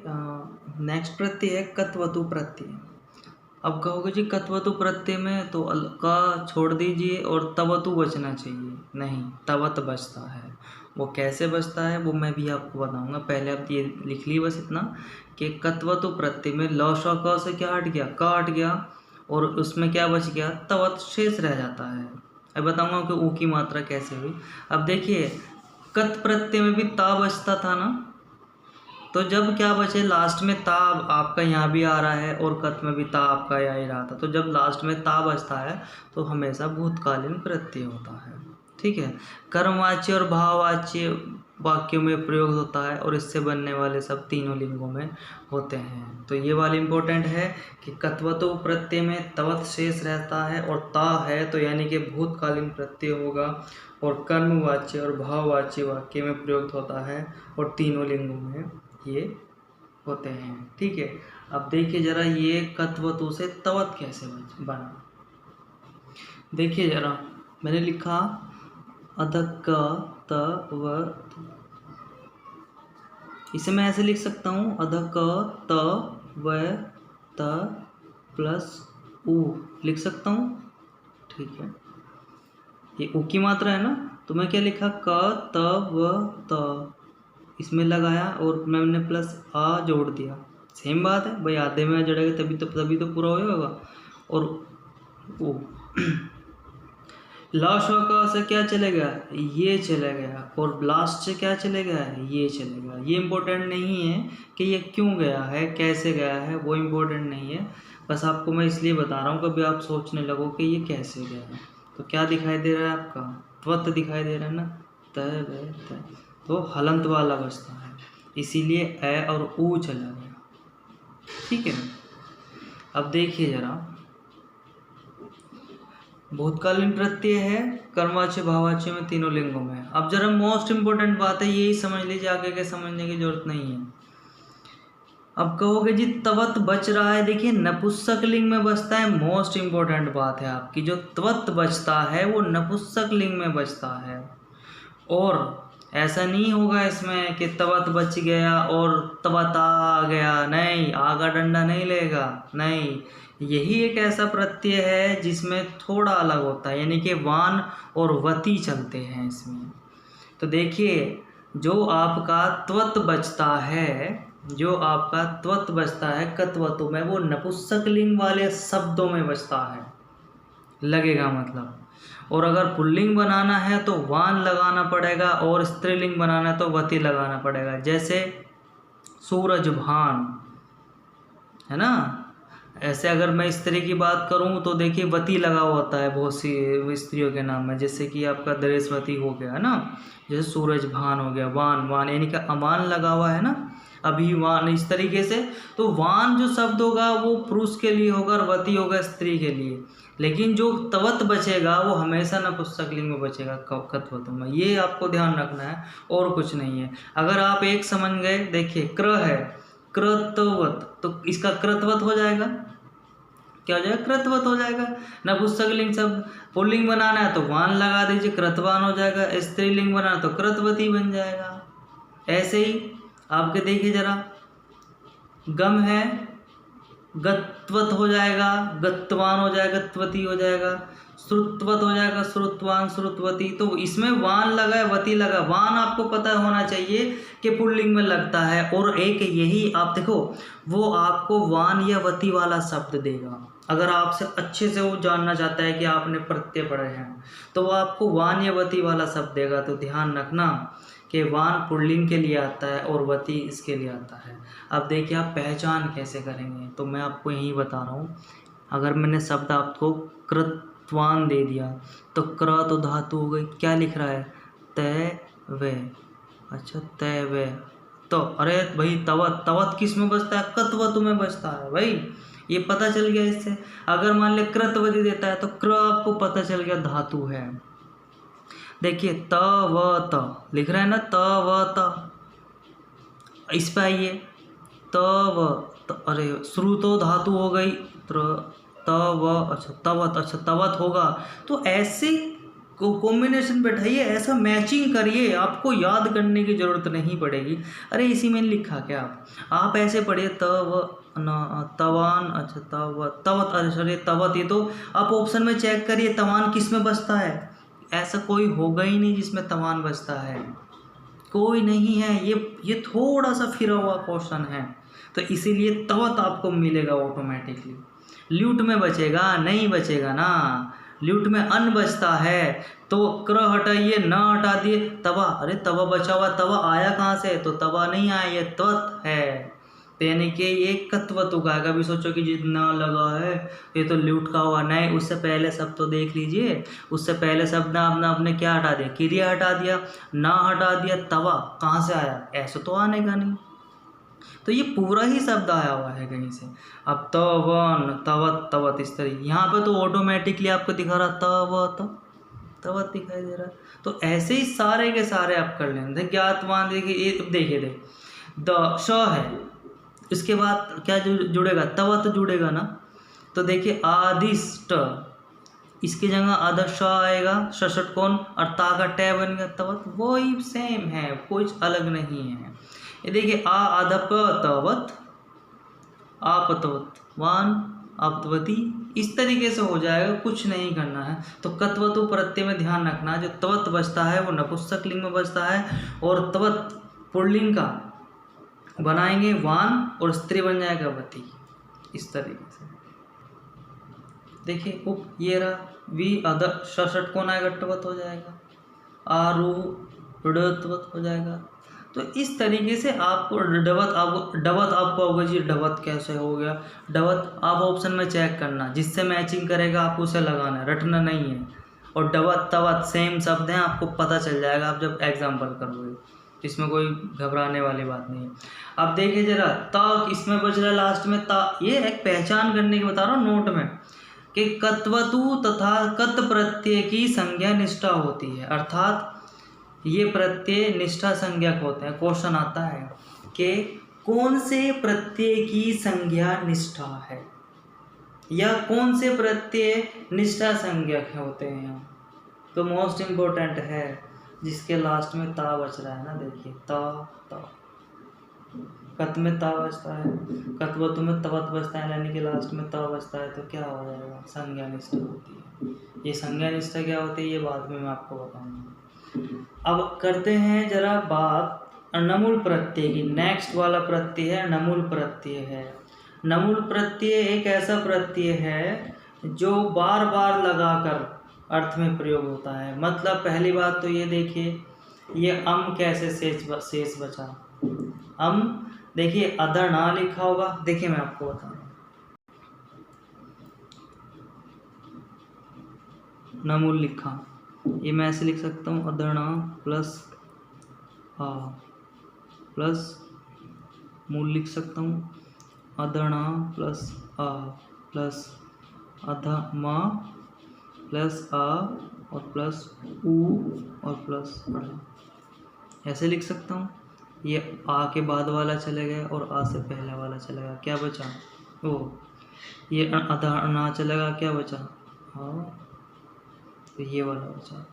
Next प्रत्यय है कत्वतु प्रत्यय। अब कहोगे जी कत्वतु प्रत्यय में तो का छोड़ दीजिए और तवतु बचना चाहिए, नहीं तवत बचता है। वो कैसे बचता है वो मैं भी आपको बताऊंगा। पहले आप ये लिख ली बस इतना कि कत्वतु प्रत्यय में ल श क से क्या हट गया, क हट गया और उसमें क्या बच गया, तवत शेष रह जाता है। अब बताऊंगा कि ऊ की मात्रा कैसे हुई। अब देखिए कत प्रत्यय में भी ता बचता था ना, तो जब क्या बचे लास्ट में ता आपका यहाँ भी आ रहा है और कत में भी ता आपका यहाँ ही रहा था, तो जब लास्ट में ता बचता है तो हमेशा भूतकालीन प्रत्यय होता है। ठीक है, कर्मवाच्य और भाववाच्य वाक्यों में प्रयोग होता है और इससे बनने वाले सब तीनों लिंगों में होते हैं। तो ये वाली इम्पोर्टेंट है कि कत्वतु प्रत्यय में तवत शेष रहता है और ता है तो यानी कि भूतकालीन प्रत्यय होगा, और कर्मवाच्य और भाववाच्य वाक्य में प्रयोग होता है और तीनों लिंगों में ये होते हैं। ठीक है, अब देखिए जरा ये कत्वतु से तवत कैसे बना। देखिए जरा मैंने लिखा अधक तवत, इसे मैं ऐसे लिख सकता हूँ अधक त व त प्लस उ लिख सकता हूँ। ठीक है, ये उ की मात्रा है ना, तो मैं क्या लिखा क त व त, इसमें लगाया और मैंने प्लस आ जोड़ दिया। सेम बात है भाई, आधे में जड़ेगा तभी तो पूरा होगा। और ओ लास्ट का से क्या चलेगा, ये चला गया, और लास्ट से क्या चलेगा, ये चलेगा। ये इम्पोर्टेंट नहीं है कि ये क्यों गया है कैसे गया है, वो इम्पोर्टेंट नहीं है, बस आपको मैं इसलिए बता रहा हूँ कभी आप सोचने लगो कि ये कैसे गया है। तो क्या दिखाई दे रहा है आपका, त्वत दिखाई दे रहा है ना, त तो हलंत वाला बचता है, इसीलिए ए और ऊ चला गया। ठीक है, अब देखिए जरा भूतकालीन प्रत्यय है कर्मवाच्य भाववाच्य में तीनों लिंगों में। अब जरा मोस्ट इम्पोर्टेंट बात है, यही समझ लीजिए, आगे के समझने की जरूरत नहीं है। अब कहोगे जी तवत बच रहा है, देखिए नपुंसक लिंग में बचता है। मोस्ट इम्पोर्टेंट बात है आपकी, जो त्वत बचता है वो नपुंसक लिंग में बचता है। और ऐसा नहीं होगा इसमें कि तवत बच गया और तवता आ गया, नहीं, आगा डंडा नहीं लेगा, नहीं, यही एक ऐसा प्रत्यय है जिसमें थोड़ा अलग होता है, यानी कि वान और वती चलते हैं इसमें। तो देखिए जो आपका त्वत बचता है, जो आपका त्वत बचता है कत्वतु में, वो नपुंसक लिंग वाले शब्दों में बचता है, लगेगा मतलब। और अगर पुल्लिंग बनाना है तो वान लगाना पड़ेगा और स्त्रीलिंग बनाना है तो वती लगाना पड़ेगा। जैसे सूरज भान है ना, ऐसे अगर मैं स्त्री की बात करूं तो देखिए वती लगा होता है बहुत सी स्त्रियों के नाम में, जैसे कि आपका दरेशवती हो गया है ना, जैसे सूरज भान हो गया, वान वान यानी कि अमान लगा हुआ है ना, अभिवान, इस तरीके से। तो वान जो शब्द होगा वो पुरुष के लिए होगा और वती होगा स्त्री के लिए, लेकिन जो तवत बचेगा वो हमेशा नपुंसक लिंग में बचेगा कत्वतु में, ये आपको ध्यान रखना है और कुछ नहीं है। अगर आप एक समझ गए, देखिए क्र है क्रतवत, तो इसका क्रतवत हो जाएगा, क्या हो जाएगा, कृतवत हो जाएगा। नपुंसक लिंग शब्द पुल्लिंग बनाना है तो वान लगा दीजिए, कृतवान हो जाएगा। स्त्रीलिंग बनाना तो कृतवती बन जाएगा। ऐसे ही आपके देखिए जरा गम है गत्वत हो जाएगा, गत्वान हो जाएगा, गत्वती हो जाएगा, श्रुतवत हो जाएगा, श्रुतवान श्रुतवती। तो इसमें वान लगा है वती लगा, वान आपको पता होना चाहिए कि पुल्लिंग में लगता है, और एक यही आप देखो वो आपको वान या वती वाला शब्द देगा। अगर आपसे अच्छे से वो जानना चाहता है कि आपने प्रत्यय पढ़े हैं तो वो आपको वान या वती वाला शब्द देगा। तो ध्यान रखना कि वान पुल्लिंग के लिए आता है और वती इसके लिए आता है। अब देखिए आप पहचान कैसे करेंगे, तो मैं आपको यही बता रहा हूँ। अगर मैंने शब्द आपको कृतवान दे दिया तो क्र तो धातु हो गई, क्या लिख रहा है, तय वे, अच्छा तय वे, तो अरे भाई तवत, तवत किस में बचता है, कत्वतु में बचता है भाई, ये पता चल गया इससे। अगर मान ले कृतवती देता है तो क्र आपको पता चल गया धातु है। देखिए त व त लिख रहा है ना, त व त, इस पे आइए त व त, अरे श्रुतो धातु हो गई त व, अच्छा तवत, अच्छा तवत होगा। तो ऐसे कॉम्बिनेशन बैठाइए, ऐसा मैचिंग करिए, आपको याद करने की ज़रूरत नहीं पड़ेगी। अरे इसी में लिखा क्या, आप ऐसे पढ़िए तवान, अच्छा तवत, अरे सॉरी तवत, ये तो आप ऑप्शन में चेक करिए तवान किस में बसता है। ऐसा कोई होगा ही नहीं जिसमें तवान बसता है, कोई नहीं है। ये थोड़ा सा फिरा हुआ क्वेश्चन है, तो इसीलिए तवत आपको मिलेगा ऑटोमेटिकली। ल्यूट में बचेगा नहीं, बचेगा ना, ल्यूट में अन बचता है, तो क्र हटाइए, न हटा दिए, तवा, अरे तवा बचा हुआ, तवा आया कहाँ से, तो तवा नहीं आया, ये त्वत है, तो यानी कि ये कत्वतु का है। कभी सोचो कि जितना लगा है ये तो ल्यूट का हुआ, नहीं, उससे पहले सब तो देख लीजिए, उससे पहले शब्द आपने क्या हटा दिया, क्रिया हटा दिया, ना हटा दिया, तवा कहाँ से आया, ऐसा तो आने का नहीं, तो ये पूरा ही शब्द आया हुआ है कहीं से। अब तवन, तवत, तवत, इस तरीके, यहाँ पे तो ऑटोमेटिकली आपको दिखा रहा तवत, तवत दिखाई दे रहा है। तो ऐसे ही सारे के सारे आप कर लेंगे। ज्ञातवान देखिए द श है, इसके बाद क्या जुड़ेगा, तवत जुड़ेगा ना, तो देखिए आदिष्ट, इसकी जगह आदर्श आएगा, सशट कौन और ता का टै बन गया तवत, वही सेम है, कुछ अलग नहीं है। ये देखिए आदप तवत, आपतवत वान, आपतवती, इस तरीके से हो जाएगा, कुछ नहीं करना है। तो कत्वतु प्रत्यय में ध्यान रखना, जो तवत बचता है वो नपुंसक लिंग में बचता है, और तवत पुल्लिंग का बनाएंगे वान और स्त्री बन जाएगा वती, इस तरीके से। देखिए उप ये रहा, वी अद सशट कौन आएगा, टवत हो जाएगा, आरूढ़वत हो जाएगा। तो इस तरीके से आपको डवत आपको होगा जी, डवत कैसे हो गया, डवत आप ऑप्शन में चेक करना, जिससे मैचिंग करेगा आप उसे लगाना है, रटना नहीं है। और डवत तवत सेम शब्द हैं, आपको पता चल जाएगा आप जब एग्जाम्पल करोगे, इसमें कोई घबराने वाली बात नहीं है। अब देखिए जरा, ता इसमें बच रहा है लास्ट में ता, ये एक पहचान करने की बता रहा हूँ नोट में, कि कत्वतु तथा कत प्रत्यय की संज्ञा निष्ठा होती है, अर्थात ये प्रत्यय निष्ठा संज्ञक होते हैं। क्वेश्चन आता है कि कौन से प्रत्यय की संज्ञा निष्ठा है, या कौन से प्रत्यय निष्ठा संज्ञक होते हैं, तो मोस्ट इम्पोर्टेंट है जिसके लास्ट में ता बच रहा है ना, देखिए ता, कत में ता बचता है, कत्वतु में तवत बचता है, यानी कि लास्ट में ता बचता है, तो क्या हो जाएगा, संज्ञा निष्ठा होती है। ये संज्ञा निष्ठा क्या होती है ये बाद में मैं आपको बताऊंगा। अब करते हैं जरा बात नमूल प्रत्यय की। नेक्स्ट वाला प्रत्यय है नमूल प्रत्यय है। नमूल प्रत्यय एक ऐसा प्रत्यय है जो बार बार लगाकर अर्थ में प्रयोग होता है। मतलब पहली बात तो ये देखिए, ये अम कैसे शेष बचा, अम देखिए अदर ना लिखा होगा, देखिए मैं आपको बता रहा हूँ, नमूल लिखा, ये मैं ऐसे लिख सकता हूँ, अदरणा प्लस आ प्लस मूल लिख सकता हूँ, अदरणा प्लस आ प्लस अधमा प्लस आ और प्लस ऊ और प्लस अ, ऐसे लिख सकता हूँ। ये आ के बाद वाला चले गया और आ से पहला वाला चलेगा, क्या बचा, ओ ये अदरणा चलेगा, क्या बचा, हाँ, तो ये वाला बचा,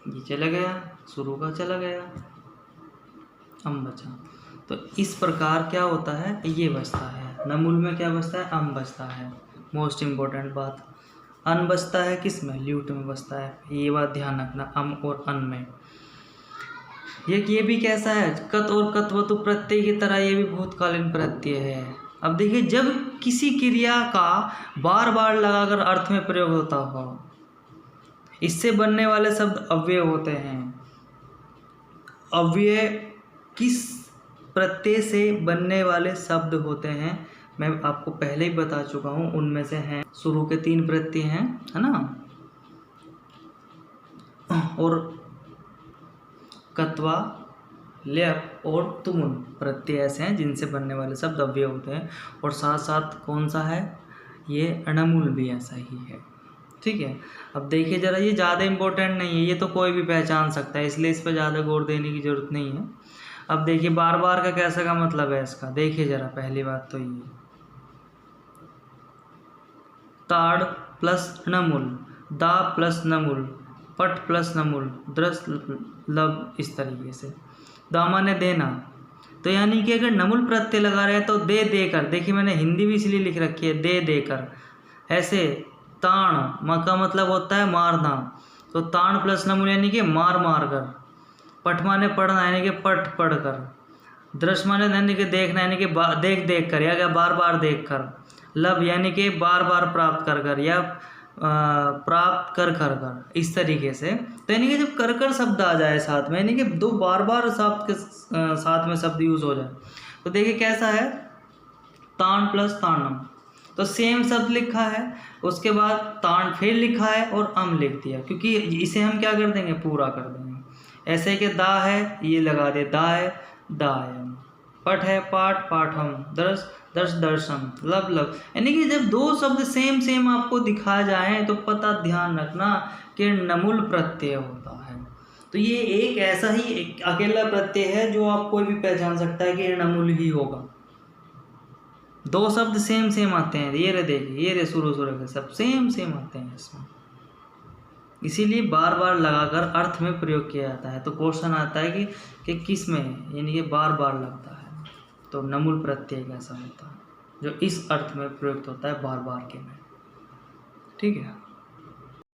ये चला गया, शुरू का चला गया, अम बचा। तो इस प्रकार क्या होता है, ये बचता है नमूल में, क्या बचता है, अम बचता है। मोस्ट इम्पोर्टेंट बात, अन बचता है किस में, ल्यूट में बचता है, ये बात ध्यान रखना, अम और अन में। ये भी कैसा है, कत और कत्वतु प्रत्यय की तरह ये भी भूतकालीन प्रत्यय है। अब देखिए, जब किसी क्रिया का बार बार लगाकर अर्थ में प्रयोग होता हो, इससे बनने वाले शब्द अव्यय होते हैं। अव्यय किस प्रत्यय से बनने वाले शब्द होते हैं मैं आपको पहले ही बता चुका हूँ, उनमें से हैं शुरू के 3 प्रत्यय हैं, है ना, और कत्वा, ल्यप और तुमुन प्रत्यय ऐसे हैं जिनसे बनने वाले शब्द अव्यय होते हैं। और साथ साथ कौन सा है, ये अणमूल भी ऐसा ही है, ठीक है। अब देखिए जरा, ये ज़्यादा इम्पोर्टेंट नहीं है, ये तो कोई भी पहचान सकता है, इसलिए इस पर ज़्यादा गौर देने की ज़रूरत नहीं है। अब देखिए बार बार का कैसा का मतलब है इसका, देखिए जरा, पहली बात तो ये ताड़ प्लस नमूल, दा प्लस नमूल, पट प्लस नमूल, दृस लब, इस तरीके से। दा माने देना, तो यानी कि अगर नमूल प्रत्यय लगा रहे हैं तो दे देकर, देखिए मैंने हिंदी भी इसलिए लिख रखी है दे देकर। ऐसे ताण का मतलब होता है मारना, तो ताण प्लस नमूल यानी कि मार मार कर। पठ माने पढ़ना यानी कि पढ़ पढ़ कर। दृश्य माने यानी कि देखना यानी कि देख देख कर, या बार बार देख कर। लब यानी कि बार बार प्राप्त कर कर, या प्राप्त कर कर कर, इस तरीके से। तो यानी कि जब कर कर शब्द आ जाए साथ में, यानी कि दो बार बार शब्द के साथ में शब्द यूज हो जाए, तो देखिए कैसा है, ताण प्लस ताणम, तो सेम शब्द लिखा है, उसके बाद ताण फिर लिखा है और अम लिख दिया, क्योंकि इसे हम क्या कर देंगे, पूरा कर देंगे। ऐसे कि दा है, ये लगा दे, दा है दायम, पठ है पाठ पाठम, दर्श दर्श दर्शम, लब लब। यानी कि जब दो शब्द सेम सेम आपको दिखा जाए तो पता ध्यान रखना कि नमूल प्रत्यय होता है। तो ये एक ऐसा ही एक अकेला प्रत्यय है जो आप कोई भी पहचान सकता है कि ये नमूल ही होगा। दो शब्द सेम सेम आते हैं, ये रे देखिए, ये रे शुरू के सब सेम सेम आते हैं इसमें, इसीलिए बार बार लगाकर अर्थ में प्रयोग किया जाता है। तो क्वेश्चन आता है कि किस में, यानी कि बार बार लगता है, तो नमूल प्रत्यय कैसा होता है जो इस अर्थ में प्रयुक्त होता है बार बार के में। ठीक है।